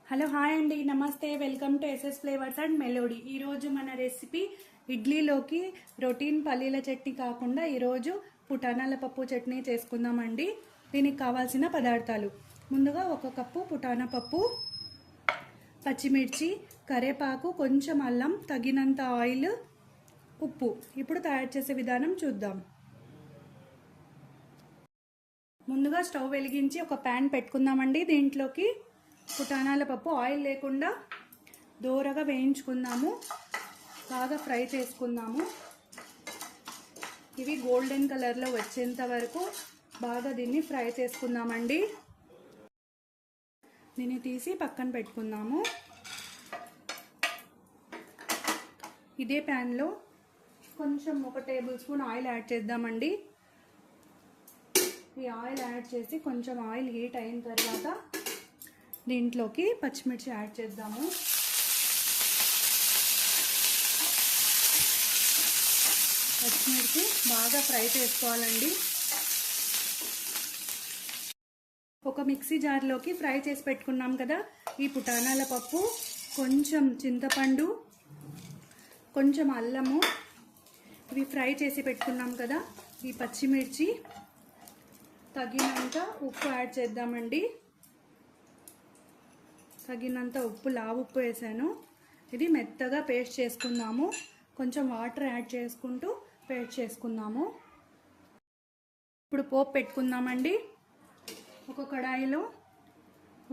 Hello hi అండి, నమస్తే, welcome to SS flavours and melody. ఈరోజు మన రెసిపీ ఇడ్లీలోకి రొటీన్ పల్లీల చట్నీ కాకుండా ఈరోజు పుటానాల పప్పు చట్నీ చేసుకుందామండి. దీనికి కావాల్సిన పదార్థాలు: ముందుగా 1 కప్పు పుటానా పప్పు, పచ్చిమిర్చి, కరివేపాకు, కొంచెం అల్లం, తగినంత ఆయిల్, ఉప్పు. ఇప్పుడు తయారు చేసే విధానం చూద్దాం. ముందుగా స్టవ్ వెలిగించి ఒక ప్యాన్ పెట్టుకుందామండి. దీంట్లోకి పుటానాల పప్పు ఆయిల్ లేకుండా దోరగా వేయించుకుందాము, బాగా ఫ్రై చేసుకుందాము. ఇవి గోల్డెన్ కలర్లో వచ్చేంత వరకు బాగా దీన్ని ఫ్రై చేసుకుందామండి. దీన్ని తీసి పక్కన పెట్టుకుందాము. ఇదే ప్యాన్లో కొంచెం 1 టేబుల్ స్పూన్ ఆయిల్ యాడ్ చేద్దామండి. ఈ ఆయిల్ యాడ్ చేసి కొంచెం ఆయిల్ హీట్ అయిన తర్వాత దీంట్లోకి పచ్చిమిర్చి యాడ్ చేద్దాము. పచ్చిమిర్చి బాగా ఫ్రై చేసుకోవాలండి. ఒక మిక్సీ జార్లోకి ఫ్రై చేసి పెట్టుకున్నాం కదా ఈ పుటానాల పప్పు, కొంచెం చింతపండు, కొంచెం అల్లము, ఇవి ఫ్రై చేసి పెట్టుకున్నాం కదా ఈ పచ్చిమిర్చి, తగినంత ఉప్పు యాడ్ చేద్దామండి. తగినంత ఉప్పు, లావు ఉప్పు వేసాను. ఇది మెత్తగా పేస్ట్ చేసుకుందాము. కొంచెం వాటర్ యాడ్ చేసుకుంటూ పేస్ట్ చేసుకుందాము. ఇప్పుడు పోపు పెట్టుకుందామండి. ఒక కడాయిలో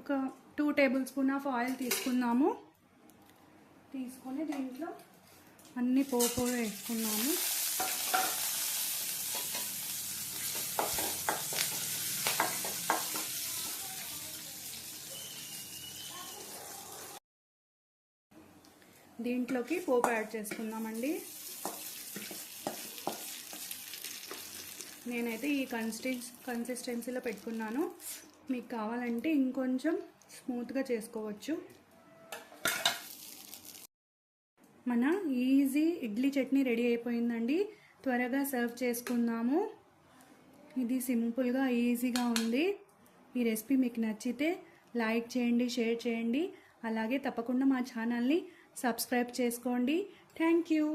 ఒక 2 టేబుల్ స్పూన్ ఆఫ్ ఆయిల్ తీసుకుందాము. తీసుకొని దీంట్లో అన్ని పోపు వేసుకున్నాము. దీంట్లోకి పోపు యాడ్ చేసుకుందామండి. నేనైతే ఈ కన్సిస్టెన్సీలో పెట్టుకున్నాను. మీకు కావాలంటే ఇంకొంచెం స్మూత్గా చేసుకోవచ్చు. మన ఈజీ ఇడ్లీ చట్నీ రెడీ అయిపోయిందండి. త్వరగా సర్వ్ చేసుకుందాము. ఇది సింపుల్గా ఈజీగా ఉంది. ఈ రెసిపీ మీకు నచ్చితే లైక్ చేయండి, షేర్ చేయండి. అలాగే తప్పకుండా మా ఛానల్ని సబ్స్క్రైబ్ చేసుకోండి. Thank you.